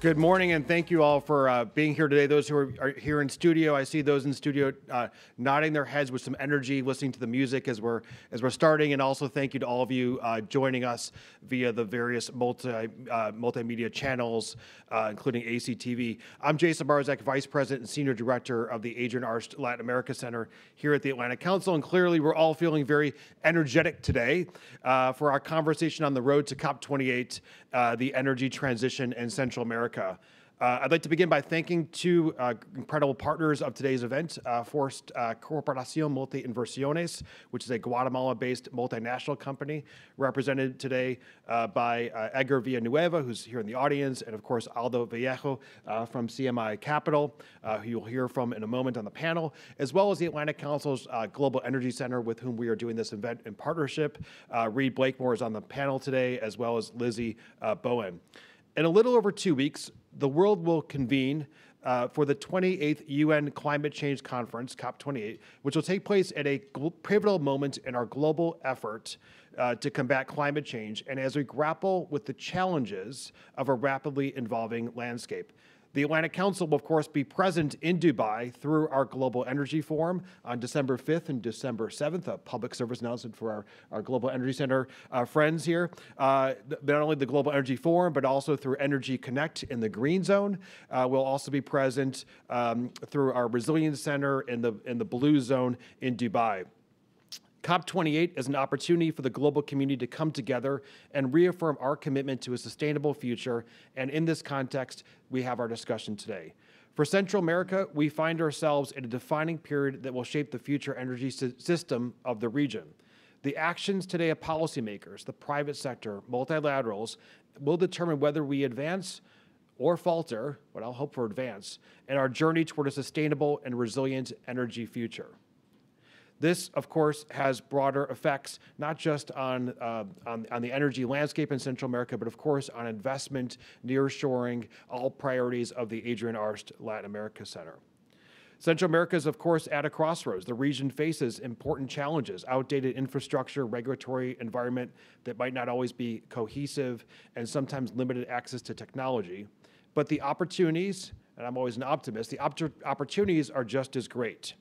Good morning, and thank you all for being here today. Those who are here in studio, I see those in studio nodding their heads with some energy, listening to the music as we're starting. And also thank you to all of you joining us via the various multimedia channels, including ACTV. I'm Jason Barzak, Vice President and Senior Director of the Adrian Arsht Latin America Center here at the Atlantic Council. And clearly, we're all feeling very energetic today for our conversation on the road to COP28, the energy transition in Central America. I'd like to begin by thanking two incredible partners of today's event. First, Corporación Multi-Inversiones, which is a Guatemala-based multinational company, represented today by Edgar Villanueva, who's here in the audience, and of course, Aldo Vallejo from CMI Capital, who you'll hear from in a moment on the panel, as well as the Atlantic Council's Global Energy Center, with whom we are doing this event in partnership. Reed Blakemore is on the panel today, as well as Lizzie Bowen. In a little over 2 weeks, the world will convene for the 28th UN Climate Change Conference, COP28, which will take place at a pivotal moment in our global effort to combat climate change and as we grapple with the challenges of a rapidly evolving landscape. The Atlantic Council will, of course, be present in Dubai through our Global Energy Forum on December 5th and December 7th, a public service announcement for our Global Energy Center friends here. Not only the Global Energy Forum, but also through Energy Connect in the Green Zone. We'll also be present through our Resilience Center in the Blue Zone in Dubai. COP28 is an opportunity for the global community to come together and reaffirm our commitment to a sustainable future, and in this context, we have our discussion today. For Central America, we find ourselves in a defining period that will shape the future energy system of the region. The actions today of policymakers, the private sector, multilaterals, will determine whether we advance or falter, but I'll hope for advance, in our journey toward a sustainable and resilient energy future. This, of course, has broader effects, not just on the energy landscape in Central America, but of course on investment, nearshoring, all priorities of the Adrian Arsht Latin America Center. Central America is, of course, at a crossroads. The region faces important challenges: outdated infrastructure, regulatory environment that might not always be cohesive, and sometimes limited access to technology. But the opportunities, and I'm always an optimist, the opportunities are just as great.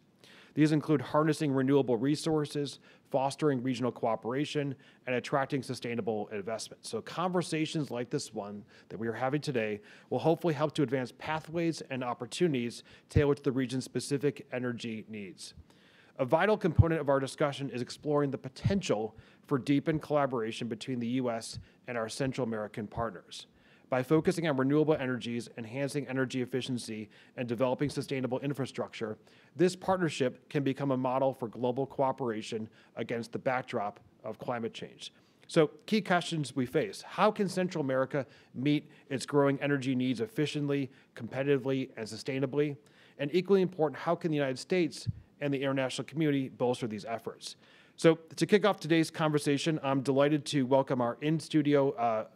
These include harnessing renewable resources, fostering regional cooperation, and attracting sustainable investment. So conversations like this one that we are having today will hopefully help to advance pathways and opportunities tailored to the region's specific energy needs. A vital component of our discussion is exploring the potential for deepened collaboration between the U.S. and our Central American partners. By focusing on renewable energies, enhancing energy efficiency, and developing sustainable infrastructure, this partnership can become a model for global cooperation against the backdrop of climate change. So, key questions we face: how can Central America meet its growing energy needs efficiently, competitively, and sustainably? And equally important, how can the United States and the international community bolster these efforts? So, to kick off today's conversation, I'm delighted to welcome our in-studio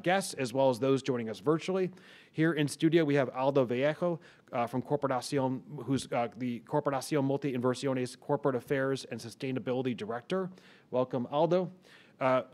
guests, as well as those joining us virtually. Here in studio, we have Aldo Vallejo from Corporación, who's the Corporación Multi-Inversiones Corporate Affairs and Sustainability Director. Welcome, Aldo.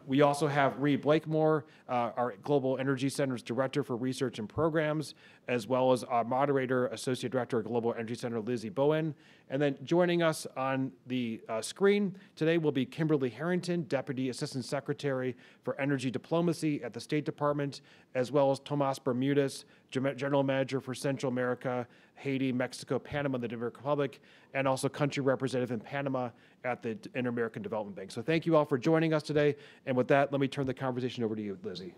We also have Reed Blakemore, our Global Energy Center's Director for Research and Programs, as well as our moderator, Associate Director of Global Energy Center, Lizzie Bowen. And then joining us on the screen today will be Kimberly Harrington, Deputy Assistant Secretary for Energy Diplomacy at the State Department, as well as Tomas Bermudez, General Manager for Central America, Haiti, Mexico, Panama, and the Dominican Republic, and also Country Representative in Panama at the Inter-American Development Bank. So thank you all for joining us today. And with that, let me turn the conversation over to you, Lizzie.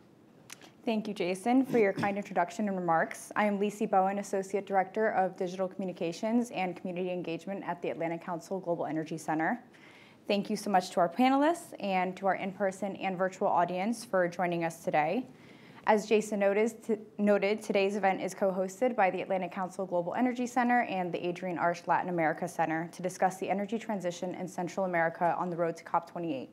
Thank you, Jason, for your kind introduction and remarks. I am Lizzie Bowen, Associate Director of Digital Communications and Community Engagement at the Atlantic Council Global Energy Center. Thank you so much to our panelists and to our in-person and virtual audience for joining us today. As Jason noted, today's event is co-hosted by the Atlantic Council Global Energy Center and the Adrian Arsht Latin America Center to discuss the energy transition in Central America on the road to COP28.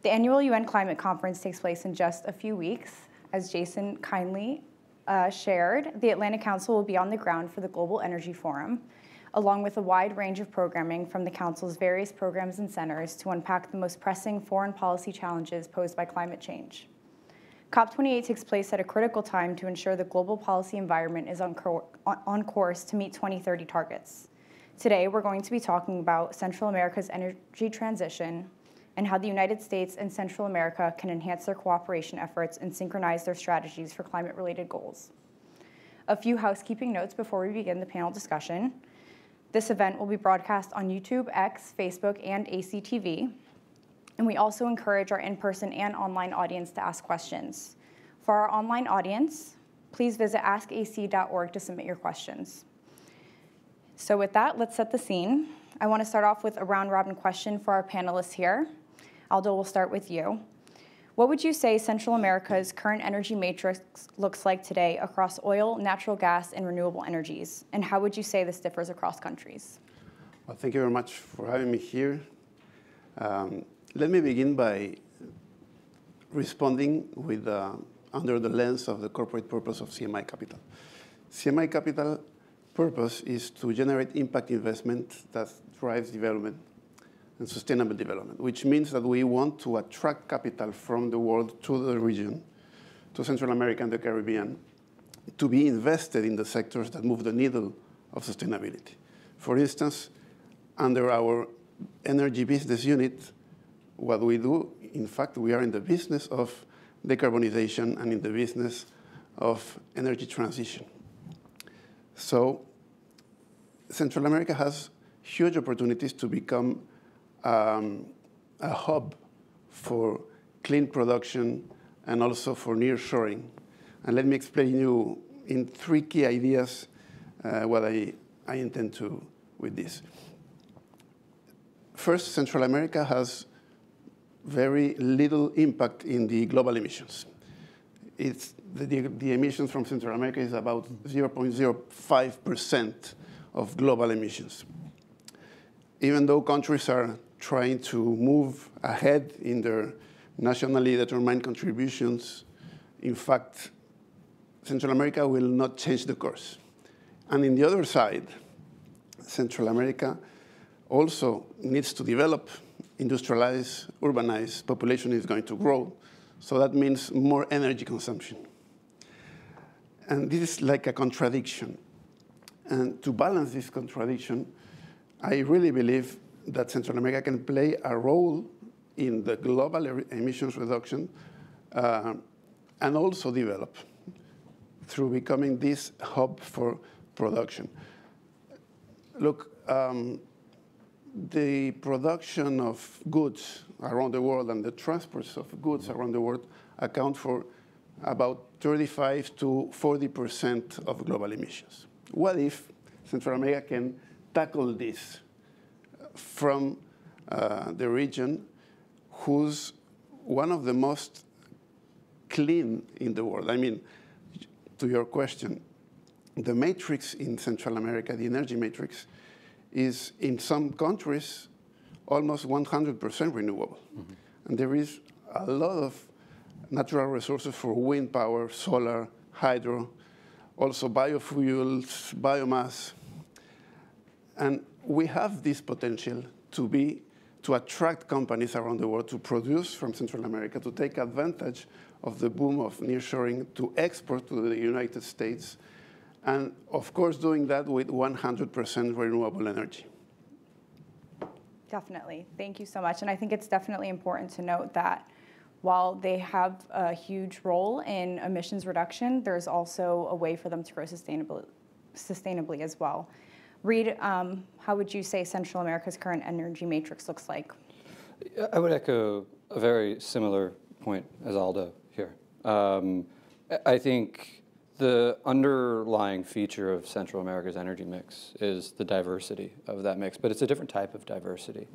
The annual UN Climate Conference takes place in just a few weeks. As Jason kindly shared, the Atlantic Council will be on the ground for the Global Energy Forum, along with a wide range of programming from the Council's various programs and centers to unpack the most pressing foreign policy challenges posed by climate change. COP28 takes place at a critical time to ensure the global policy environment is on course to meet 2030 targets. Today, we're going to be talking about Central America's energy transition and how the United States and Central America can enhance their cooperation efforts and synchronize their strategies for climate-related goals. A few housekeeping notes before we begin the panel discussion. This event will be broadcast on YouTube, X, Facebook, and ACTV. And we also encourage our in-person and online audience to ask questions. For our online audience, please visit askac.org to submit your questions. So with that, let's set the scene. I want to start off with a round-robin question for our panelists here. Aldo, we'll start with you. What would you say Central America's current energy matrix looks like today across oil, natural gas, and renewable energies? And how would you say this differs across countries? Well, thank you very much for having me here. Let me begin by responding with under the lens of the corporate purpose of CMI Capital. CMI Capital purpose is to generate impact investment that drives development and sustainable development, which means that we want to attract capital from the world to the region, to Central America and the Caribbean, to be invested in the sectors that move the needle of sustainability. For instance, under our energy business unit, what we do, in fact, we are in the business of decarbonization and in the business of energy transition. So Central America has huge opportunities to become a hub for clean production and also for nearshoring. And let me explain you in 3 key ideas what I intend to with this. First, Central America has very little impact in the global emissions. The emissions from Central America is about 0.05% of global emissions. Even though countries are trying to move ahead in their nationally determined contributions, in fact, Central America will not change the course. And in the other side, Central America also needs to develop, industrialize, urbanize, population is going to grow. So that means more energy consumption. And this is like a contradiction. And to balance this contradiction, I really believe that Central America can play a role in the global emissions reduction and also develop through becoming this hub for production. Look, the production of goods around the world and the transports of goods around the world account for about 35 to 40% of global emissions. What if Central America can tackle this from the region who's one of the most clean in the world? I mean, to your question, the matrix in Central America, the energy matrix, is in some countries almost 100% renewable. Mm-hmm. And there is a lot of natural resources for wind power, solar, hydro, also biofuels, biomass. And we have this potential to attract companies around the world to produce from Central America, to take advantage of the boom of nearshoring, to export to the United States, and of course doing that with 100% renewable energy. Definitely. Thank you so much. And I think it's definitely important to note that while they have a huge role in emissions reduction, there's also a way for them to grow sustainably as well. Reed, how would you say Central America's current energy matrix looks like? I would echo a very similar point as Aldo here. I think the underlying feature of Central America's energy mix is the diversity of that mix, but it's a different type of diversity.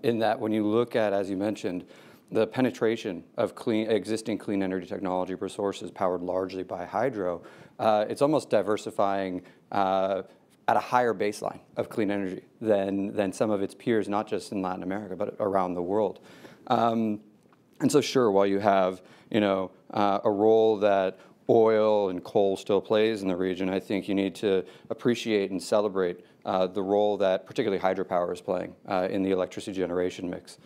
In that when you look at, as you mentioned, the penetration of existing clean energy technology resources powered largely by hydro, it's almost diversifying at a higher baseline of clean energy than some of its peers, not just in Latin America, but around the world. And so sure, while you have a role that oil and coal still plays in the region, I think you need to appreciate and celebrate the role that particularly hydropower is playing in the electricity generation mix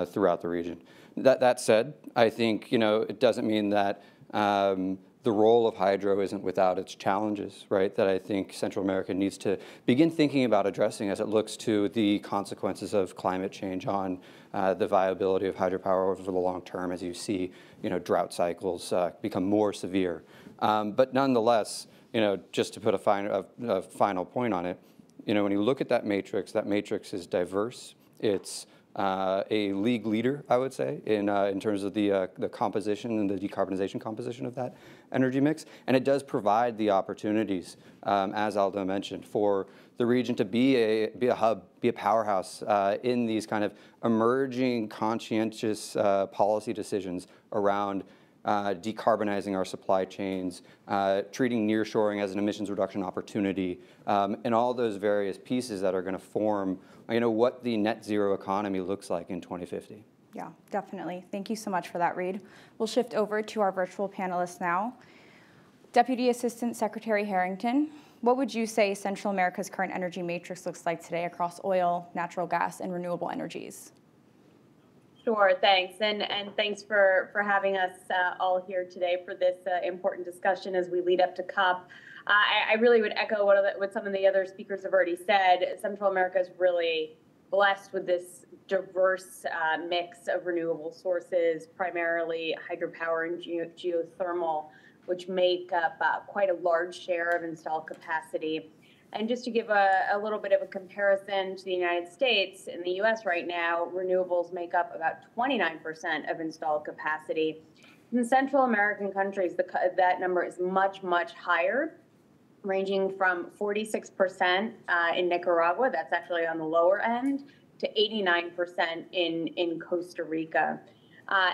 throughout the region. That said, I think it doesn't mean that the role of hydro isn't without its challenges, right? That I think Central America needs to begin thinking about addressing as it looks to the consequences of climate change on the viability of hydropower over the long term, as you see, drought cycles become more severe. But nonetheless, just to put a final point on it, when you look at that matrix is diverse. It's a league leader, I would say, in terms of the composition and the decarbonization composition of that energy mix. And it does provide the opportunities, as Aldo mentioned, for the region to be a hub, be a powerhouse in these kind of emerging conscientious policy decisions around decarbonizing our supply chains, treating nearshoring as an emissions reduction opportunity, and all those various pieces that are going to form what the net zero economy looks like in 2050. Yeah, definitely. Thank you so much for that, Reid. We'll shift over to our virtual panelists now. Deputy Assistant Secretary Harrington, what would you say Central America's current energy matrix looks like today across oil, natural gas, and renewable energies? Sure, thanks. And thanks for having us all here today for this important discussion as we lead up to COP. I really would echo what some of the other speakers have already said. Central America is really blessed with this diverse mix of renewable sources, primarily hydropower and geothermal, which make up quite a large share of installed capacity. And just to give a little bit of a comparison to the United States, in the US right now, renewables make up about 29% of installed capacity. In Central American countries, that number is much, much higher, ranging from 46% in Nicaragua, that's actually on the lower end, to 89% in Costa Rica.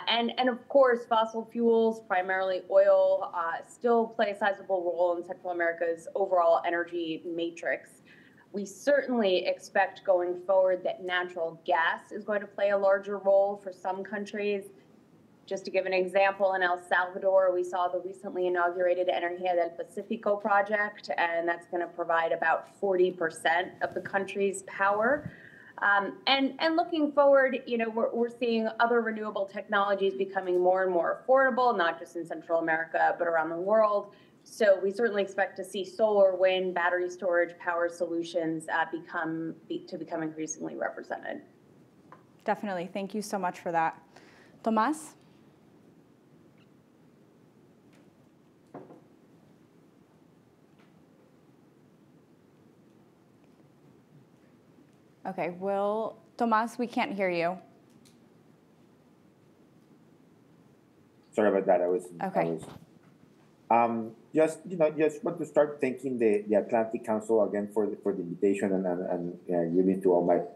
And of course, fossil fuels, primarily oil, still play a sizable role in Central America's overall energy matrix. We certainly expect going forward that natural gas is going to play a larger role for some countries. Just to give an example, in El Salvador, we saw the recently inaugurated Energía del Pacífico project, and that's going to provide about 40% of the country's power. And looking forward, we're seeing other renewable technologies becoming more and more affordable, not just in Central America, but around the world. So we certainly expect to see solar, wind, battery storage, power solutions become increasingly represented. Definitely. Thank you so much for that. Tomas? Okay, Tomas, we can't hear you. Sorry about that. Okay. Just want to start thanking the Atlantic Council again for the invitation and giving to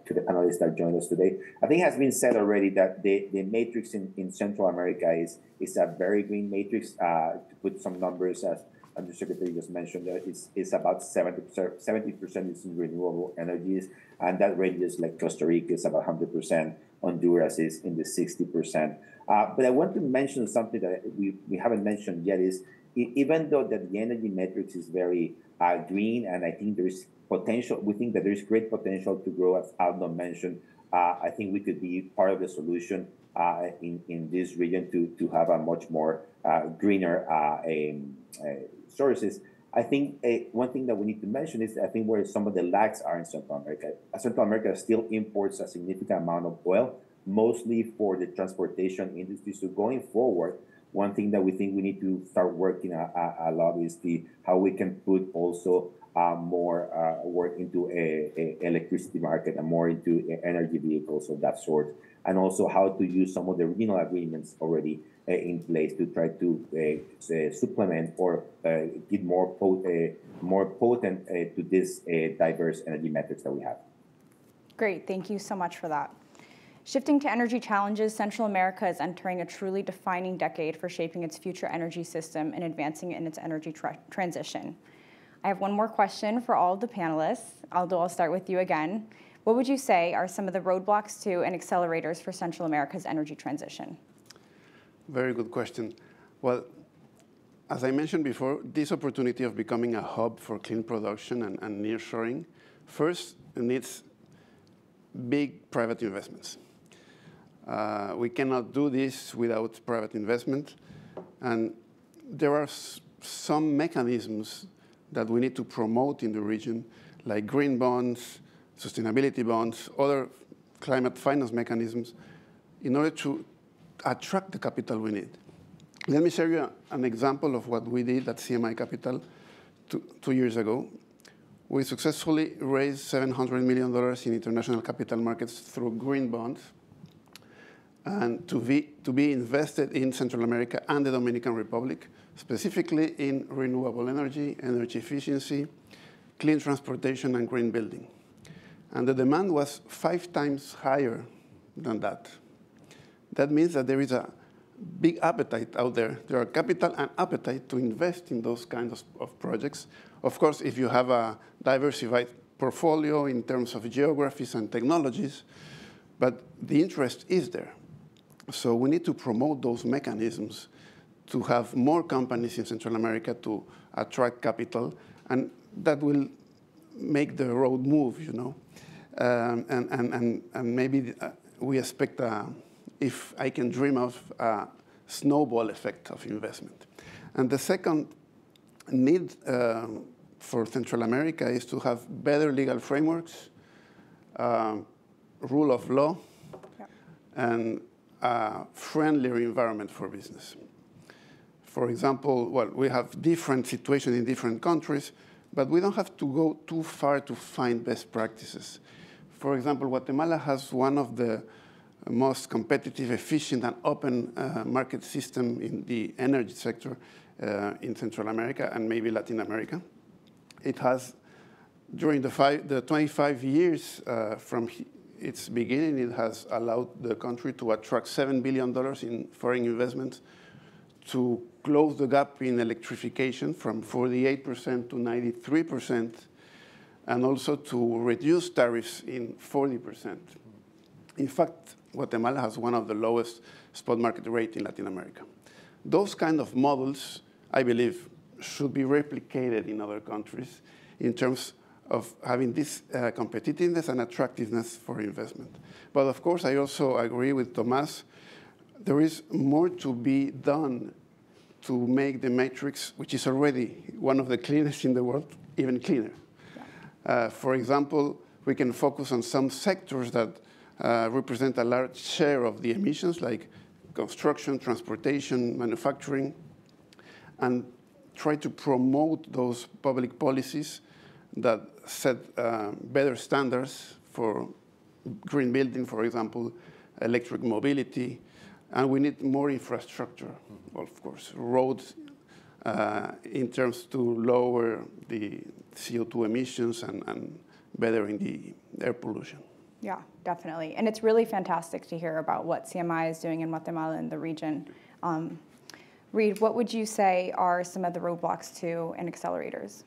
the panelists that joined us today. I think it has been said already that the matrix in Central America is a very green matrix. To put some numbers, as Undersecretary just mentioned, it's about 70% is in renewable energies, and that ranges like Costa Rica is about 100%, Honduras is in the 60%. But I want to mention something that we haven't mentioned yet is, even though that the energy matrix is very green, and I think there is potential, we think that there is great potential to grow, as Aldo mentioned. I think we could be part of the solution in this region to have a much more greener sources. I think one thing that we need to mention is, I think, where some of the lags are in Central America. Central America still imports a significant amount of oil, mostly for the transportation industry. So going forward, one thing that we think we need to start working a lot is how we can put also more work into a electricity market and more into energy vehicles of that sort, and also how to use some of the regional agreements already in place to try to supplement or give more potent to this diverse energy metrics that we have. Great, thank you so much for that. Shifting to energy challenges, Central America is entering a truly defining decade for shaping its future energy system and advancing in its energy transition. I have one more question for all of the panelists. Aldo, I'll start with you again. What would you say are some of the roadblocks to and accelerators for Central America's energy transition? Very good question. Well, as I mentioned before, this opportunity of becoming a hub for clean production and nearshoring, first, it needs big private investments. We cannot do this without private investment. And there are some mechanisms that we need to promote in the region, like green bonds, sustainability bonds, other climate finance mechanisms, in order to attract the capital we need. Let me share you an example of what we did at CMI Capital 2 years ago. We successfully raised $700 million in international capital markets through green bonds, and to be invested in Central America and the Dominican Republic, specifically in renewable energy, energy efficiency, clean transportation, and green building. And the demand was 5 times higher than that. That means that there is a big appetite out there. There are capital and appetite to invest in those kinds of projects. Of course, if you have a diversified portfolio in terms of geographies and technologies, but the interest is there. So we need to promote those mechanisms to have more companies in Central America to attract capital, and that will make the road move, you know. And maybe we expect, if I can dream of, a snowball effect of investment. And the second need for Central America is to have better legal frameworks, rule of law, and a friendlier environment for business. For example, well, we have different situations in different countries, but we don't have to go too far to find best practices. For example, Guatemala has one of the most competitive, efficient, and open market system in the energy sector in Central America and maybe Latin America. It has, during the 25 years from its beginning, it has allowed the country to attract $7 billion in foreign investments, to close the gap in electrification from 48% to 93%, and also to reduce tariffs in 40%. In fact, Guatemala has one of the lowest spot market rate in Latin America. Those kind of models, I believe, should be replicated in other countries in terms of having this competitiveness and attractiveness for investment. But of course, I also agree with Tomás. There is more to be done to make the matrix, which is already one of the cleanest in the world, even cleaner. Yeah. For example, we can focus on some sectors that represent a large share of the emissions, like construction, transportation, manufacturing, and try to promote those public policies that set better standards for green building, for example, electric mobility. And we need more infrastructure, of course, roads in terms to lower the CO2 emissions and bettering the air pollution. Yeah, definitely. And it's really fantastic to hear about what CMI is doing in Guatemala and the region. Reed, what would you say are some of the roadblocks to and accelerators?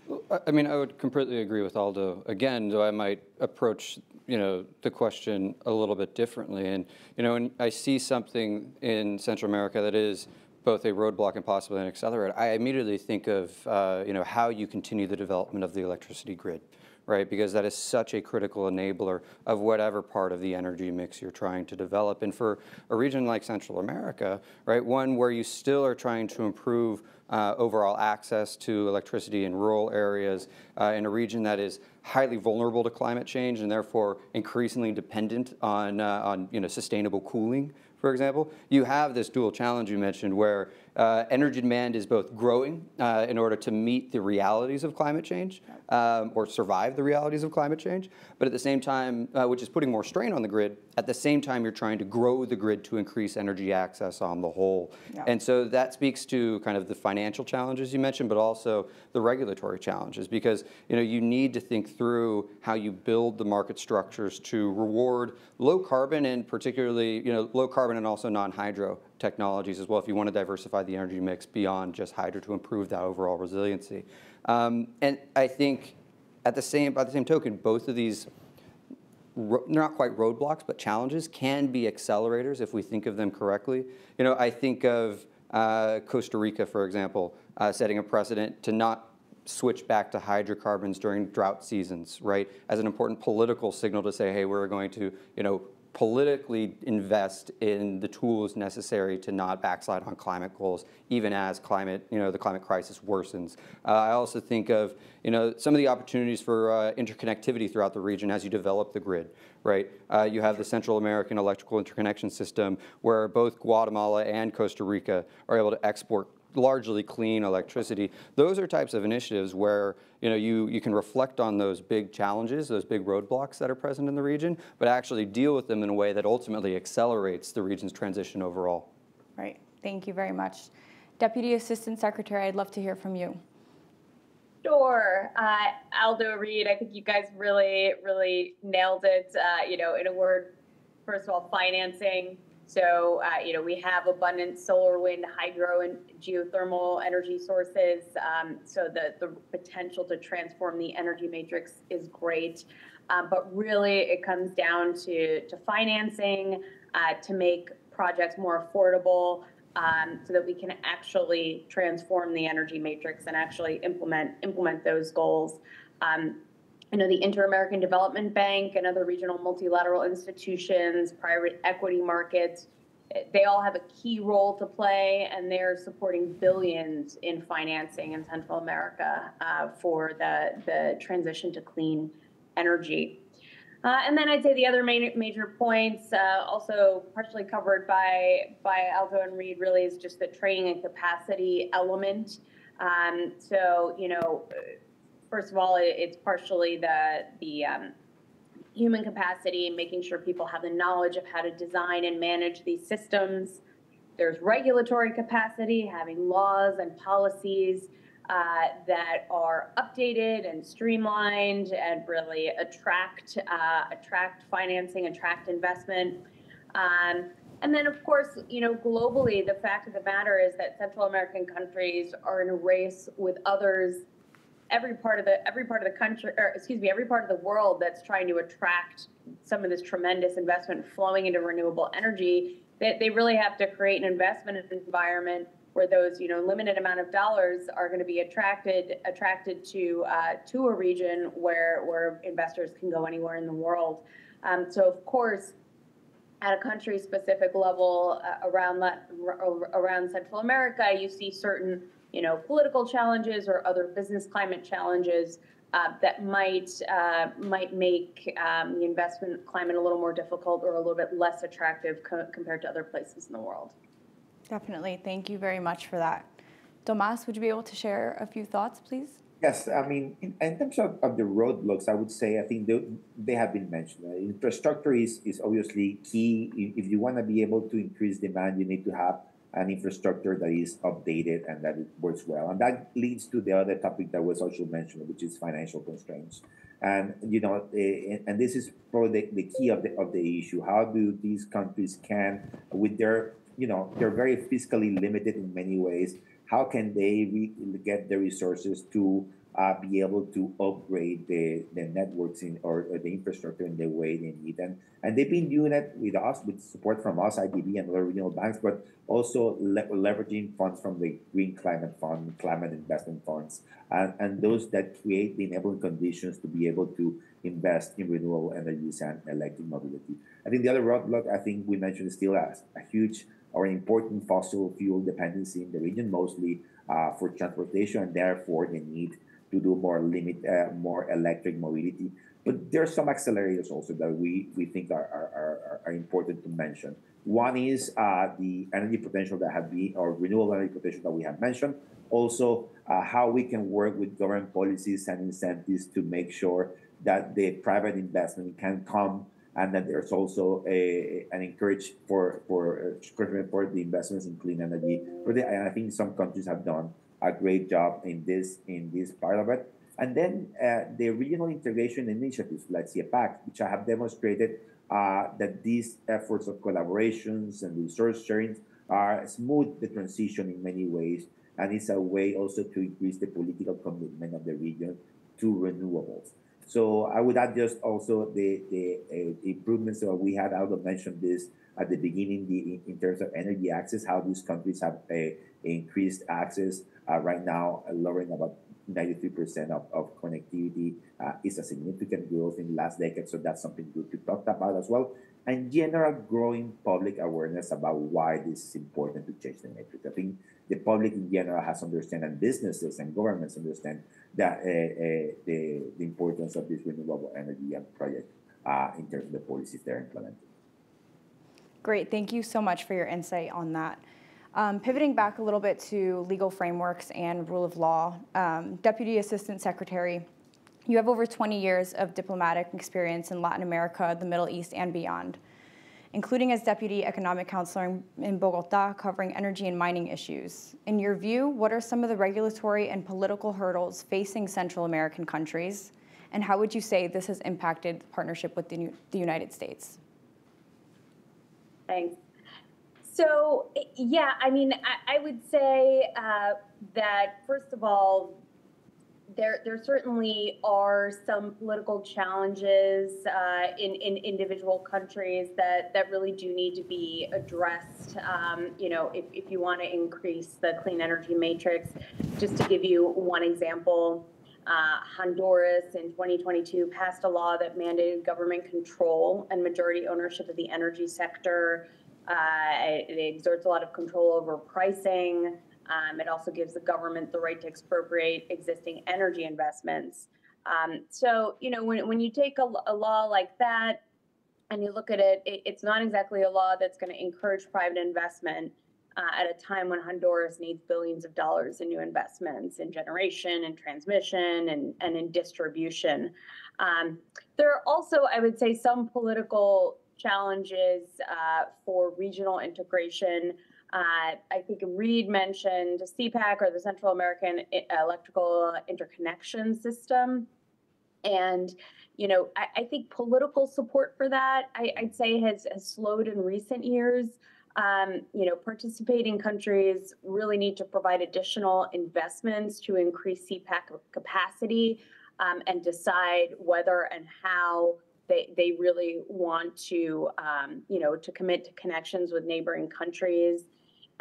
I mean, I would completely agree with Aldo. Again, though I might approach, the question a little bit differently. And, when I see something in Central America that is both a roadblock and possibly an accelerator, I immediately think of, how you continue the development of the electricity grid. Right, because that is such a critical enabler of whatever part of the energy mix you're trying to develop. And for a region like Central America, right, one where you still are trying to improve overall access to electricity in rural areas, in a region that is highly vulnerable to climate change and therefore increasingly dependent on sustainable cooling, for example, you have this dual challenge you mentioned where energy demand is both growing in order to meet the realities of climate change or survive the realities of climate change, but at the same time, which is putting more strain on the grid, at the same time you're trying to grow the grid to increase energy access on the whole. Yeah. And so that speaks to kind of the financial challenges you mentioned, but also the regulatory challenges, because you need to think through how you build the market structures to reward low carbon and particularly low carbon and also non-hydro technologies as well if you want to diversify the energy mix beyond just hydro to improve that overall resiliency. And I think by the same token, both of these, they're not quite roadblocks, but challenges can be accelerators if we think of them correctly. I think of Costa Rica, for example, setting a precedent to not switch back to hydrocarbons during drought seasons, right, as an important political signal to say, hey, we're going to, politically invest in the tools necessary to not backslide on climate goals, even as the climate crisis worsens. I also think of, some of the opportunities for interconnectivity throughout the region as you develop the grid, right? You have the Central American Electrical Interconnection System, where both Guatemala and Costa Rica are able to export largely clean electricity. Those are types of initiatives where you can reflect on those big challenges, those big roadblocks that are present in the region, but actually deal with them in a way that ultimately accelerates the region's transition overall. Right. Thank you very much. Deputy Assistant Secretary, I'd love to hear from you. Sure. Aldo, Reed, I think you guys really, really nailed it, in a word. First of all, financing. So, we have abundant solar, wind, hydro, and geothermal energy sources. So the potential to transform the energy matrix is great. But really, it comes down to financing, to make projects more affordable, so that we can actually transform the energy matrix and actually implement those goals. The Inter-American Development Bank and other regional multilateral institutions, private equity markets, they all have a key role to play, and they're supporting billions in financing in Central America for the transition to clean energy. And then I'd say the other major points, also partially covered by Aldo and Reed, really is just the training and capacity element. First of all, it's partially the human capacity, making sure people have the knowledge of how to design and manage these systems. There's regulatory capacity, having laws and policies that are updated and streamlined and really attract financing, attract investment. And then, of course, globally, the fact of the matter is that Central American countries are in a race with others. Every part of the country, or excuse me, every part of the world that's trying to attract some of this tremendous investment flowing into renewable energy, that they really have to create an investment environment where those limited amount of dollars are going to be attracted to a region where investors can go anywhere in the world. So of course, at a country-specific level around Central America, you see certain political challenges or other business climate challenges that might make the investment climate a little more difficult or a little bit less attractive compared to other places in the world. Definitely. Thank you very much for that. Tomas, would you be able to share a few thoughts, please? Yes, I mean, in terms of the roadblocks, I would say I think they have been mentioned. Infrastructure is obviously key. If you want to be able to increase demand, you need to have an infrastructure that is updated and that it works well. And that leads to the other topic that was also mentioned, which is financial constraints. And and this is probably the key of the issue. How do these countries can, with their they're very fiscally limited in many ways, how can they get the resources to be able to upgrade the networks or the infrastructure in the way they need? And they've been doing it with us, with support from us, IDB and other regional banks, but also leveraging funds from the Green Climate Fund, Climate Investment Funds, and those that create the enabling conditions to be able to invest in renewable energies and electric mobility. I think the other roadblock, I think we mentioned, is still a huge or important fossil fuel dependency in the region, mostly for transportation, and therefore the need to do more electric mobility. But there are some accelerators also that we think are important to mention. One is the energy potential that have been, or renewable energy potential that we have mentioned. Also, how we can work with government policies and incentives to make sure that the private investment can come, and that there's also an encourage for the investments in clean energy. And I think some countries have done a great job in this part of it. And then the regional integration initiatives like CEPAC, which have demonstrated that these efforts of collaborations and resource sharing are smooth the transition in many ways, and it's a way also to increase the political commitment of the region to renewables. So I would add just also the improvements that we had. I would mention this at the beginning in terms of energy access, how these countries have increased access right now, lowering about 93% of connectivity is a significant growth in the last decade, so that's something good to talk about as well. And general growing public awareness about why this is important to change the matrix. I think the public in general has understood, and businesses and governments understand that the importance of this renewable energy project in terms of the policies they're implementing. Great, thank you so much for your insight on that. Pivoting back a little bit to legal frameworks and rule of law, Deputy Assistant Secretary, you have over 20 years of diplomatic experience in Latin America, the Middle East, and beyond, including as Deputy Economic Counselor in Bogota, covering energy and mining issues. In your view, what are some of the regulatory and political hurdles facing Central American countries, and how would you say this has impacted the partnership with the United States? Thanks. So, yeah, I mean, I would say that, first of all, there certainly are some political challenges in individual countries that really do need to be addressed, you know, if you want to increase the clean energy matrix. Just to give you one example, Honduras in 2022 passed a law that mandated government control and majority ownership of the energy sector. It exerts a lot of control over pricing. It also gives the government the right to expropriate existing energy investments. So, you know, when you take a law like that and you look at it, it's not exactly a law that's going to encourage private investment at a time when Honduras needs billions of dollars in new investments in generation and transmission and in distribution. There are also, I would say, some political challenges for regional integration. I think Reed mentioned CPAC, or the Central American Electrical Interconnection System. And, you know, I think political support for that, I'd say, has slowed in recent years. You know, participating countries really need to provide additional investments to increase CPAC capacity and decide whether and how they really want to, you know, to commit to connections with neighboring countries.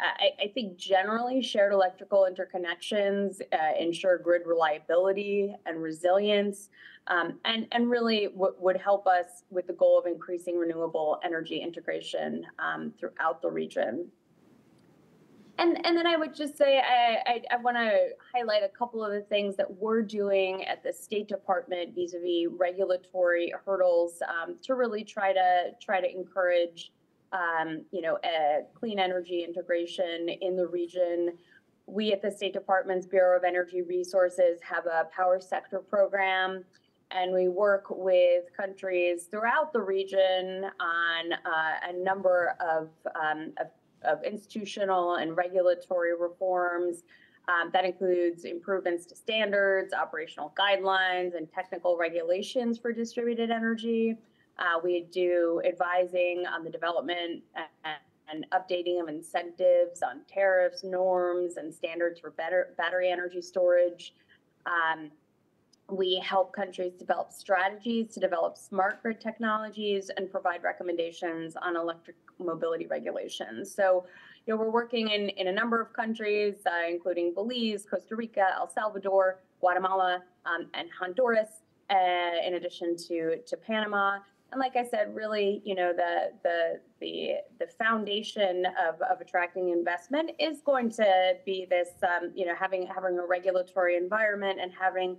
I think generally shared electrical interconnections ensure grid reliability and resilience, and really would help us with the goal of increasing renewable energy integration throughout the region. And then I would just say I want to highlight a couple of the things that we're doing at the State Department vis-a-vis regulatory hurdles to really try to encourage you know, clean energy integration in the region. We at the State Department's Bureau of Energy Resources have a power sector program, and we work with countries throughout the region on a number of institutional and regulatory reforms. That includes improvements to standards, operational guidelines, and technical regulations for distributed energy. We do advising on the development and updating of incentives on tariffs, norms, and standards for battery energy storage. We help countries develop strategies to develop smart grid technologies and provide recommendations on electric mobility regulations. So, you know, we're working in a number of countries, including Belize, Costa Rica, El Salvador, Guatemala, and Honduras, in addition to Panama. And like I said, really, you know, the foundation of attracting investment is going to be this, you know, having a regulatory environment and having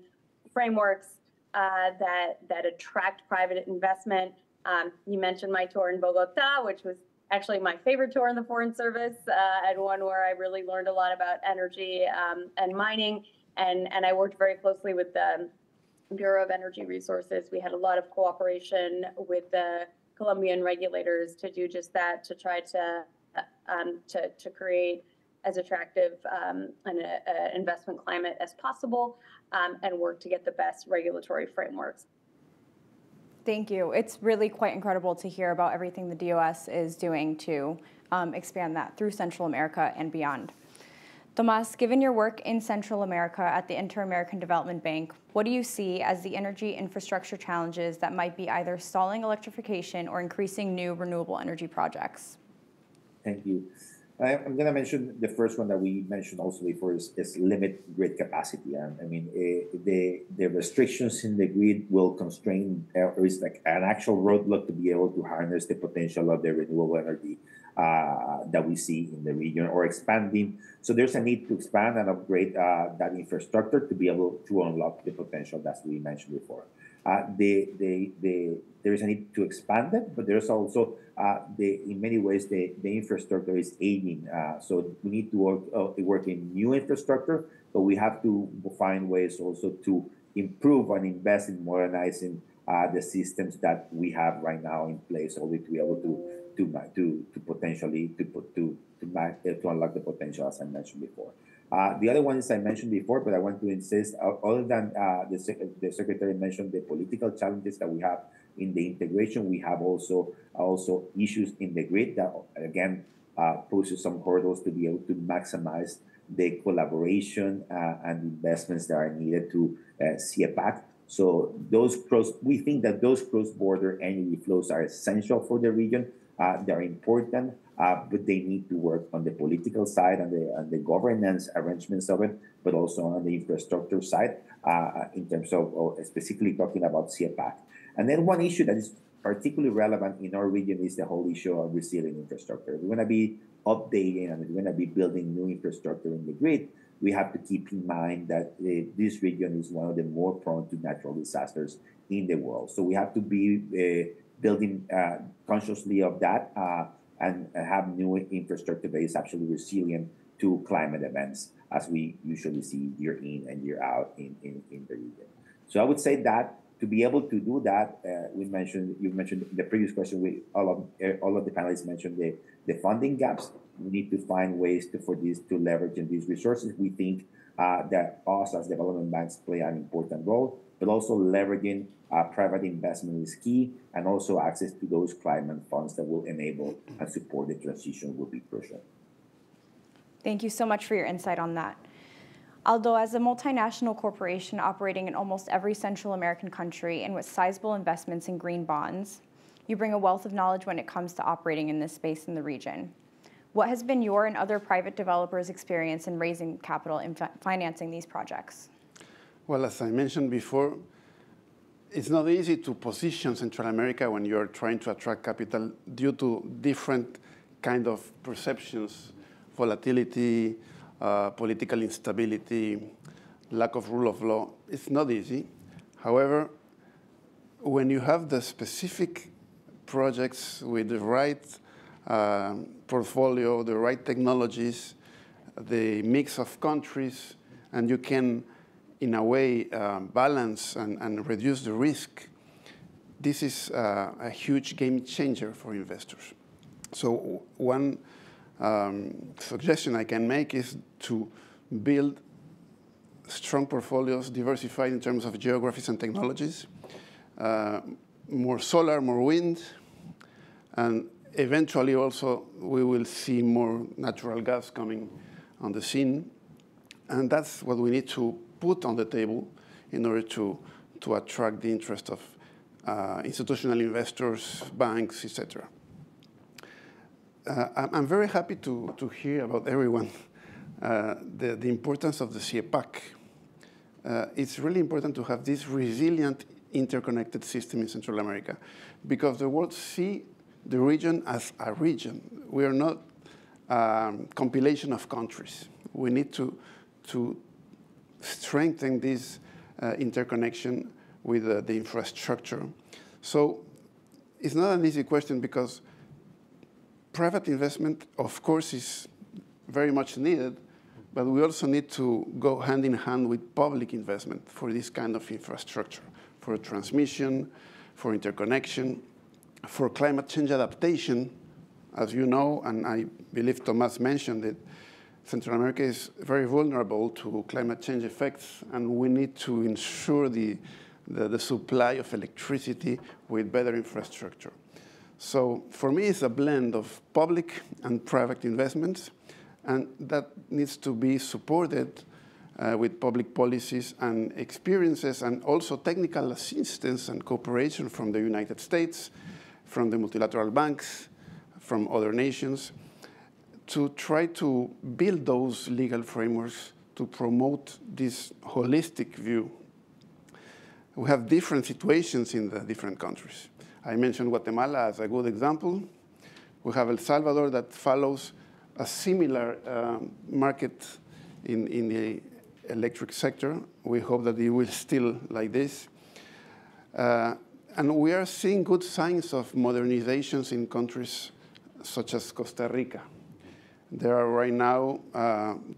frameworks that attract private investment. You mentioned my tour in Bogota, which was actually my favorite tour in the Foreign Service, and one where I really learned a lot about energy and mining. And I worked very closely with the Bureau of Energy Resources. We had a lot of cooperation with the Colombian regulators to do just that, to try to create as attractive an investment climate as possible, and work to get the best regulatory frameworks. Thank you. It's really quite incredible to hear about everything the DOS is doing to expand that through Central America and beyond. Tomas, given your work in Central America at the Inter-American Development Bank, what do you see as the energy infrastructure challenges that might be either stalling electrification or increasing new renewable energy projects? Thank you. I'm going to mention the first one that we mentioned also before is limit grid capacity. I mean, the restrictions in the grid will constrain, or is like an actual roadblock to be able to harness the potential of the renewable energy that we see in the region, or expanding. So there's a need to expand and upgrade that infrastructure to be able to unlock the potential that we mentioned before. There is a need to expand it, but there's also in many ways the infrastructure is aging. So we need to work in new infrastructure, but we have to find ways also to improve and invest in modernizing the systems that we have right now in place, only to be able to potentially to unlock the potential, as I mentioned before. The other ones I mentioned before, but I want to insist, other than the Secretary mentioned the political challenges that we have in the integration, we have also issues in the grid that, again, poses some hurdles to be able to maximize the collaboration and investments that are needed to see a path. So we think that those cross-border energy flows are essential for the region. They're important, but they need to work on the political side and the governance arrangements of it, but also on the infrastructure side, in terms of specifically talking about CEPAC. And then one issue that is particularly relevant in our region is the whole issue of resilient infrastructure. We're going to be updating and we're going to be building new infrastructure in the grid. We have to keep in mind that this region is one of the more prone to natural disasters in the world. So we have to be building consciously of that and have new infrastructure that is actually resilient to climate events, as we usually see year in and year out in the region. So I would say that to be able to do that, you mentioned in the previous question, all of the panelists mentioned the funding gaps. We need to find ways for this to leverage in these resources. We think that us as development banks play an important role, but also leveraging private investment is key, and also access to those climate funds that will enable and support the transition will be crucial. Thank you so much for your insight on that. Aldo, as a multinational corporation operating in almost every Central American country and with sizable investments in green bonds, you bring a wealth of knowledge when it comes to operating in this space in the region. What has been your and other private developers' experience in raising capital and financing these projects? Well, as I mentioned before, it's not easy to position Central America when you're trying to attract capital due to different kind of perceptions, volatility, political instability, lack of rule of law. It's not easy. However, when you have the specific projects with the right portfolio, the right technologies, the mix of countries, and you can, in a way, balance and reduce the risk, this is a huge game changer for investors. So one suggestion I can make is to build strong portfolios, diversified in terms of geographies and technologies, more solar, more wind, and eventually also we will see more natural gas coming on the scene. And that's what we need to put on the table in order to attract the interest of institutional investors, banks, etc. I'm very happy to hear about everyone the importance of the CEPAC. It's really important to have this resilient, interconnected system in Central America, because the world sees the region as a region. We are not a compilation of countries. We need to strengthen this interconnection with the infrastructure. So it's not an easy question, because private investment, of course, is very much needed, but we also need to go hand in hand with public investment for this kind of infrastructure, for transmission, for interconnection, for climate change adaptation. As you know, and I believe Tomás mentioned it, Central America is very vulnerable to climate change effects, and we need to ensure the supply of electricity with better infrastructure. So for me, it's a blend of public and private investments, and that needs to be supported with public policies and experiences, and also technical assistance and cooperation from the United States, from the multilateral banks, from other nations, to try to build those legal frameworks to promote this holistic view. We have different situations in the different countries. I mentioned Guatemala as a good example. We have El Salvador that follows a similar market in the electric sector. We hope that it will still like this. And we are seeing good signs of modernizations in countries such as Costa Rica. They are right now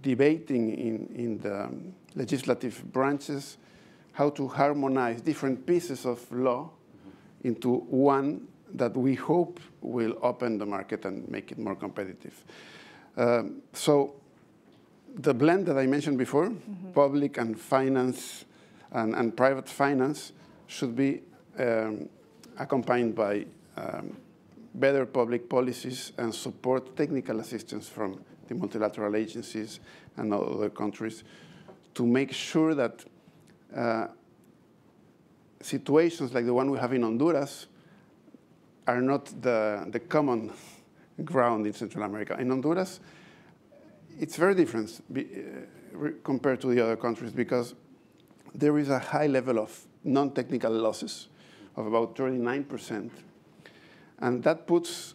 debating in the legislative branches how to harmonize different pieces of law into one that we hope will open the market and make it more competitive. So the blend that I mentioned before, public and finance and private finance, should be accompanied by better public policies and support technical assistance from the multilateral agencies and other countries to make sure that situations like the one we have in Honduras are not the common ground in Central America. In Honduras, it's very different compared to the other countries because there is a high level of non-technical losses of about 39%. And that puts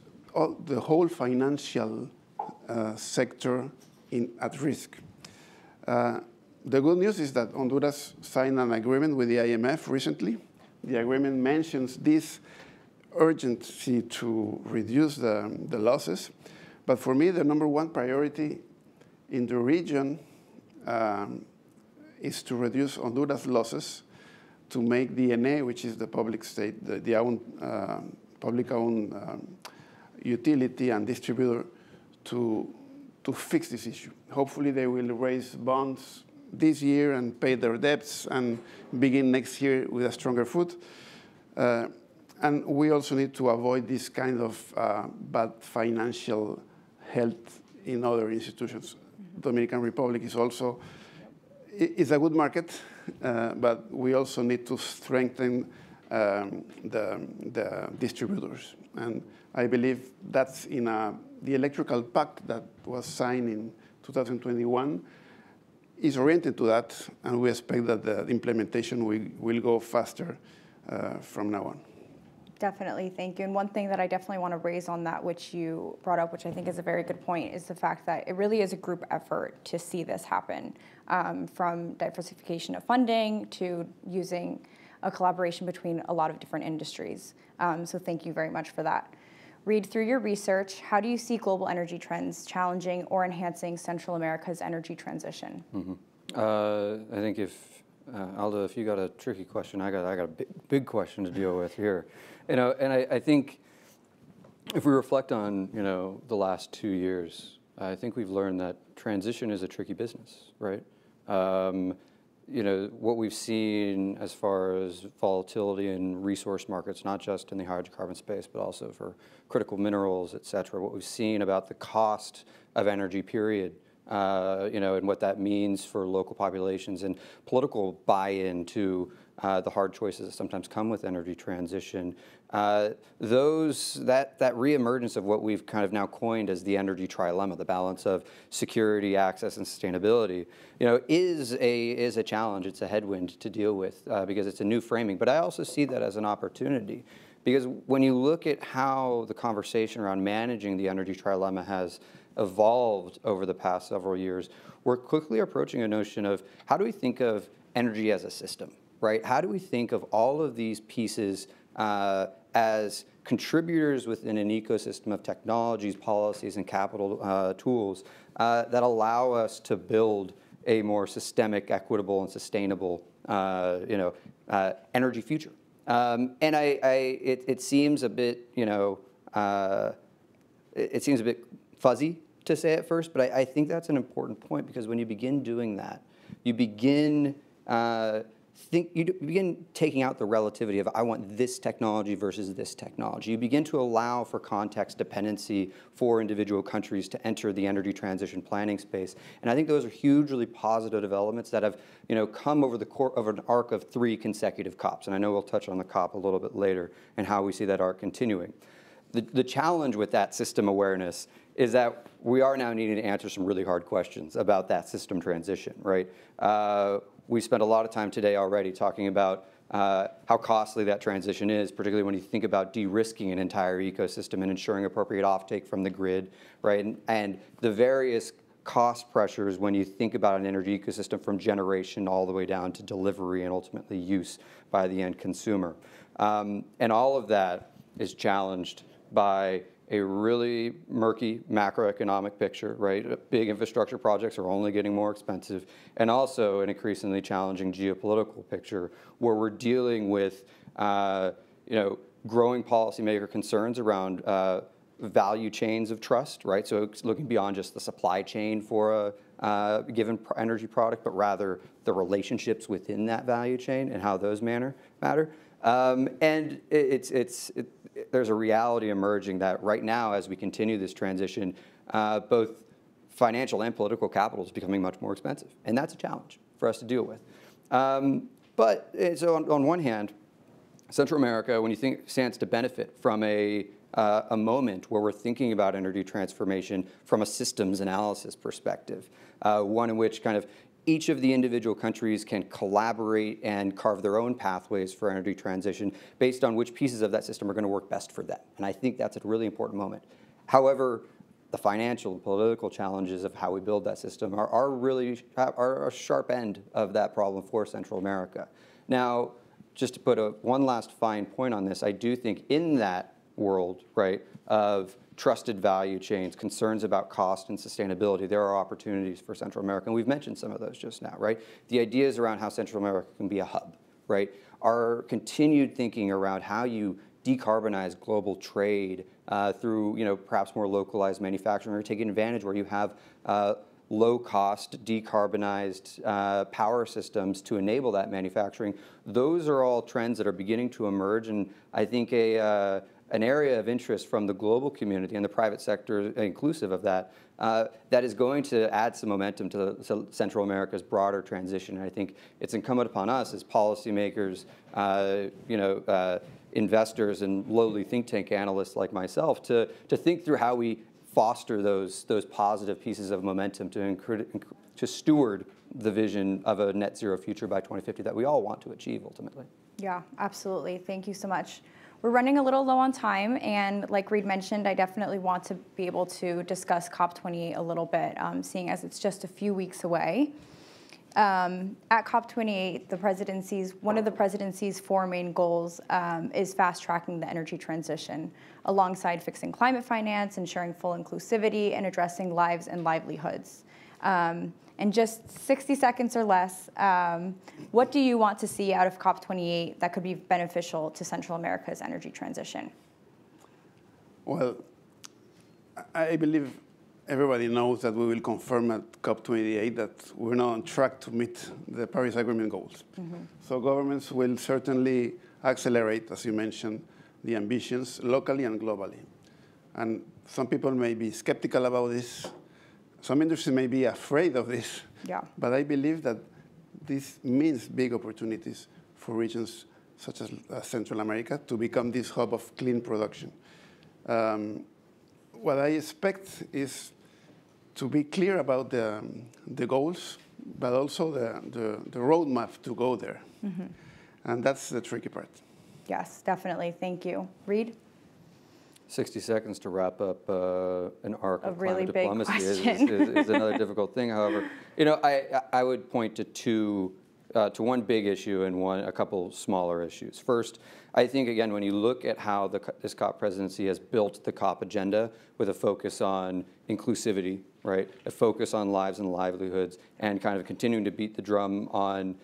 the whole financial sector at risk. The good news is that Honduras signed an agreement with the IMF recently. The agreement mentions this urgency to reduce the losses. But for me, the number one priority in the region is to reduce Honduras' losses to make DNA, which is the public state, the public-owned utility and distributor, to fix this issue. Hopefully, they will raise bonds this year and pay their debts and begin next year with a stronger foot. And we also need to avoid this kind of bad financial health in other institutions. Dominican Republic is also a good market, but we also need to strengthen the distributors. And I believe that's in the electrical pact that was signed in 2021 is oriented to that, and we expect that the implementation will go faster from now on. Definitely, thank you. And one thing that I definitely want to raise on that, which you brought up, which I think is a very good point, is the fact that it really is a group effort to see this happen, from diversification of funding to using a collaboration between a lot of different industries. So thank you very much for that. Read through your research. How do you see global energy trends challenging or enhancing Central America's energy transition? I think Aldo, if you got a tricky question, I got a big question to deal with here. And I think if we reflect on the last 2 years, I think we've learned that transition is a tricky business, right? What we've seen as far as volatility in resource markets, not just in the hydrocarbon space, but also for critical minerals, et cetera. What we've seen about the cost of energy, period, and what that means for local populations and political buy-in to the hard choices that sometimes come with energy transition. That reemergence of what we've kind of now coined as the energy trilemma, the balance of security, access, and sustainability, is a challenge. It's a headwind to deal with because it's a new framing. But I also see that as an opportunity, because when you look at how the conversation around managing the energy trilemma has evolved over the past several years, we're quickly approaching a notion of how do we think of energy as a system, right? How do we think of all of these pieces as contributors within an ecosystem of technologies, policies, and capital tools that allow us to build a more systemic, equitable, and sustainable energy future? And it seems a bit, it seems a bit fuzzy to say at first, but I think that's an important point, because when you begin doing that, you begin taking out the relativity of I want this technology versus this technology. You begin to allow for context dependency for individual countries to enter the energy transition planning space. And I think those are hugely positive developments that have come over the course of an arc of 3 consecutive COPs. And I know we'll touch on the COP a little bit later and how we see that arc continuing. The challenge with that system awareness is that we are now needing to answer some really hard questions about that system transition, right? We spent a lot of time today already talking about how costly that transition is, particularly when you think about de-risking an entire ecosystem and ensuring appropriate offtake from the grid, right? And the various cost pressures when you think about an energy ecosystem from generation all the way down to delivery and ultimately use by the end consumer. And all of that is challenged by a really murky macroeconomic picture, right? Big infrastructure projects are only getting more expensive, and also an increasingly challenging geopolitical picture where we're dealing with, growing policymaker concerns around value chains of trust, right? So it's looking beyond just the supply chain for a given energy product, but rather the relationships within that value chain and how those matter. And there's a reality emerging that right now, as we continue this transition, both financial and political capital is becoming much more expensive. And that's a challenge for us to deal with. So on one hand, Central America, when you think, stands to benefit from a moment where we're thinking about energy transformation from a systems analysis perspective, one in which kind of each of the individual countries can collaborate and carve their own pathways for energy transition based on which pieces of that system are going to work best for them. And I think that's a really important moment. However, the financial and political challenges of how we build that system are a sharp end of that problem for Central America. Now, just to put one last fine point on this, I do think in that world, right, of trusted value chains, concerns about cost and sustainability, there are opportunities for Central America, and we've mentioned some of those just now, right? The ideas around how Central America can be a hub, right? Our continued thinking around how you decarbonize global trade through, perhaps more localized manufacturing, or taking advantage where you have low-cost, decarbonized power systems to enable that manufacturing. Those are all trends that are beginning to emerge, and I think an area of interest from the global community and the private sector, inclusive of that, that is going to add some momentum to Central America's broader transition. And I think it's incumbent upon us as policymakers, investors, and lowly think tank analysts like myself to think through how we foster those positive pieces of momentum to steward the vision of a net zero future by 2050 that we all want to achieve ultimately. Yeah, absolutely. Thank you so much. We're running a little low on time, and like Reed mentioned, I definitely want to be able to discuss COP28 a little bit, seeing as it's just a few weeks away. At COP28, one of the presidency's four main goals is fast-tracking the energy transition, alongside fixing climate finance, ensuring full inclusivity, and addressing lives and livelihoods. In just 60 seconds or less, what do you want to see out of COP28 that could be beneficial to Central America's energy transition? Well, I believe everybody knows that we will confirm at COP28 that we're now on track to meet the Paris Agreement goals. Mm-hmm. So governments will certainly accelerate, as you mentioned, the ambitions locally and globally. And some people may be skeptical about this. Some industries may be afraid of this, yeah. But I believe that this means big opportunities for regions such as Central America to become this hub of clean production. What I expect is to be clear about the goals, but also the roadmap to go there. Mm-hmm. And that's the tricky part. Yes, definitely. Thank you. Reed? 60 seconds to wrap up an arc of really climate diplomacy is another difficult thing. However, I would point to one big issue and a couple smaller issues. First, I think, again, when you look at how this COP presidency has built the COP agenda with a focus on inclusivity, right, a focus on lives and livelihoods, and kind of continuing to beat the drum on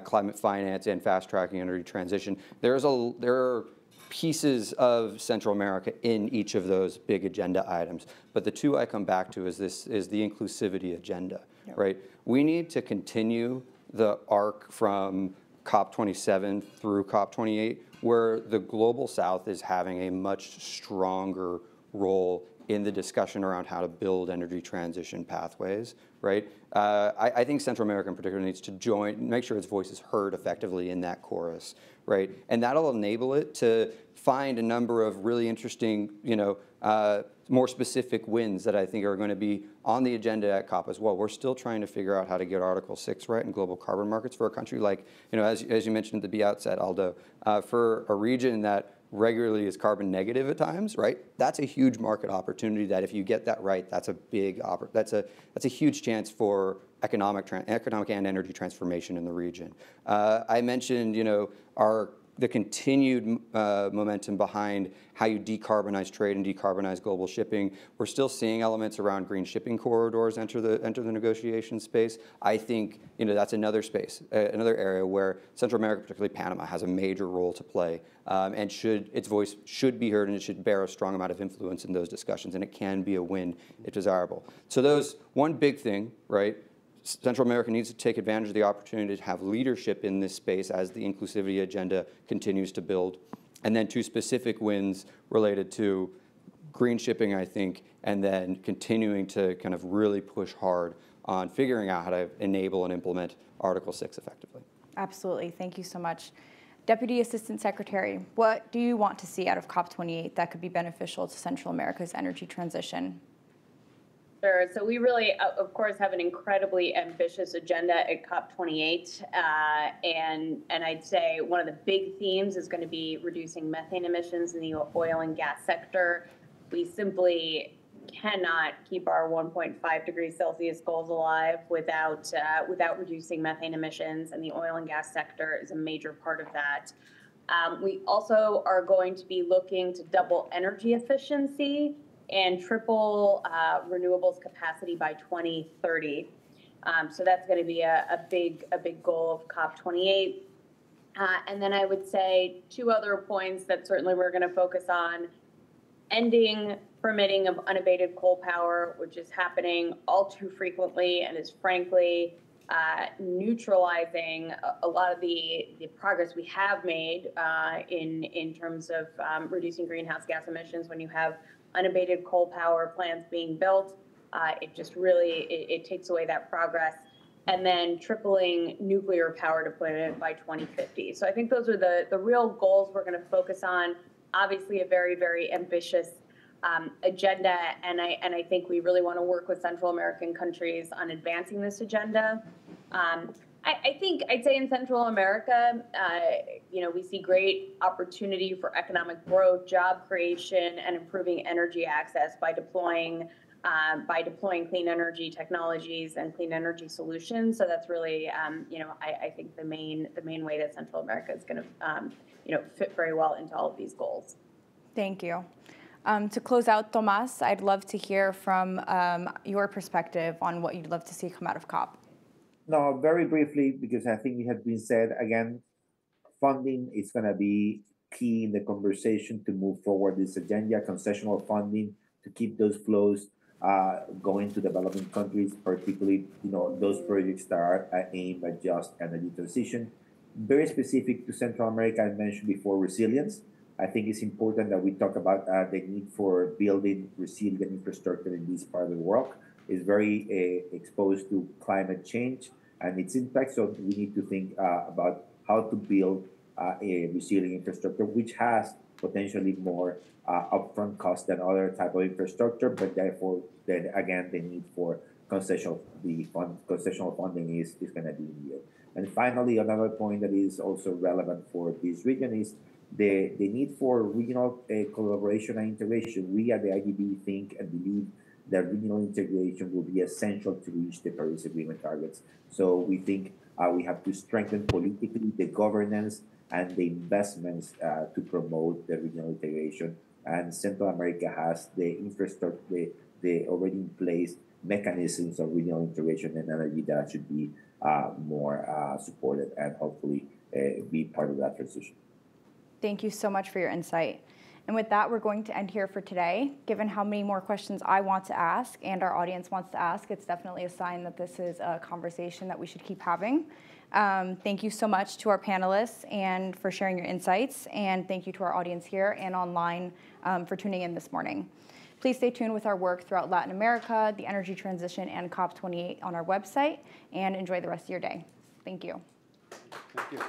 climate finance and fast-tracking energy transition, there are pieces of Central America in each of those big agenda items. But the two I come back to is the inclusivity agenda, yep. Right? We need to continue the arc from COP27 through COP28, where the Global South is having a much stronger role in the discussion around how to build energy transition pathways, right? I think Central America in particular needs to make sure its voice is heard effectively in that chorus, right? And that'll enable it to find a number of really interesting, more specific wins that I think are going to be on the agenda at COP as well. We're still trying to figure out how to get Article 6 right in global carbon markets for a country like, as you mentioned at the outset, Aldo, for a region that regularly is carbon negative at times, right? That's a huge market opportunity that if you get that right, that's a big, that's a huge chance for economic and energy transformation in the region. I mentioned, the continued momentum behind how you decarbonize trade and decarbonize global shipping. We're still seeing elements around green shipping corridors enter the negotiation space. I think that's another space, another area where Central America, particularly Panama, has a major role to play, and its voice should be heard, and it should bear a strong amount of influence in those discussions, and it can be a win if desirable. So those, one big thing, right? Central America needs to take advantage of the opportunity to have leadership in this space as the inclusivity agenda continues to build. And then 2 specific wins related to green shipping, I think, and then continuing to kind of really push hard on figuring out how to enable and implement Article 6 effectively. Absolutely. Thank you so much. Deputy Assistant Secretary, what do you want to see out of COP28 that could be beneficial to Central America's energy transition? Sure. So we really, of course, have an incredibly ambitious agenda at COP28. And I'd say one of the big themes is going to be reducing methane emissions in the oil and gas sector. We simply cannot keep our 1.5 degrees Celsius goals alive without reducing methane emissions, and the oil and gas sector is a major part of that. We also are going to be looking to double energy efficiency and triple renewables capacity by 2030. So that's going to be a big goal of COP28. And then I would say 2 other points that certainly we're going to focus on: ending permitting of unabated coal power, which is happening all too frequently and is frankly neutralizing a lot of the progress we have made in terms of reducing greenhouse gas emissions. When you have unabated coal power plants being built, it just really, it takes away that progress. And then tripling nuclear power deployment by 2050. So I think those are the real goals we're going to focus on. Obviously a very, very ambitious agenda, and I think we really want to work with Central American countries on advancing this agenda. I think I'd say in Central America, we see great opportunity for economic growth, job creation, and improving energy access by deploying clean energy technologies and clean energy solutions. So that's really, I think the main way that Central America is going to, fit very well into all of these goals. Thank you. To close out, Tomas, I'd love to hear from your perspective on what you'd love to see come out of COP. No, very briefly, because I think it has been said again, funding is going to be key in the conversation to move forward this agenda, concessional funding to keep those flows going to developing countries, particularly those projects that are aimed at just energy transition. Very specific to Central America, I mentioned before, resilience. I think it's important that we talk about the need for building resilient infrastructure in this part of the world. It's very exposed to climate change and its impact, so we need to think about how to build a resilient infrastructure, which has potentially more upfront costs than other type of infrastructure, but therefore, then again, the need for concessional funding is going to be needed. And finally, another point that is also relevant for this region is the need for regional collaboration and integration. We at the IDB think and believe that regional integration will be essential to reach the Paris Agreement targets. So we think we have to strengthen politically the governance and the investments to promote the regional integration. And Central America has the infrastructure, the already in place mechanisms of regional integration and energy that should be more supported and hopefully be part of that transition. Thank you so much for your insight. And with that, we're going to end here for today. Given how many more questions I want to ask and our audience wants to ask, it's definitely a sign that this is a conversation that we should keep having. Thank you so much to our panelists and for sharing your insights. And thank you to our audience here and online for tuning in this morning. Please stay tuned with our work throughout Latin America, the energy transition, and COP28 on our website, and enjoy the rest of your day. Thank you. Thank you.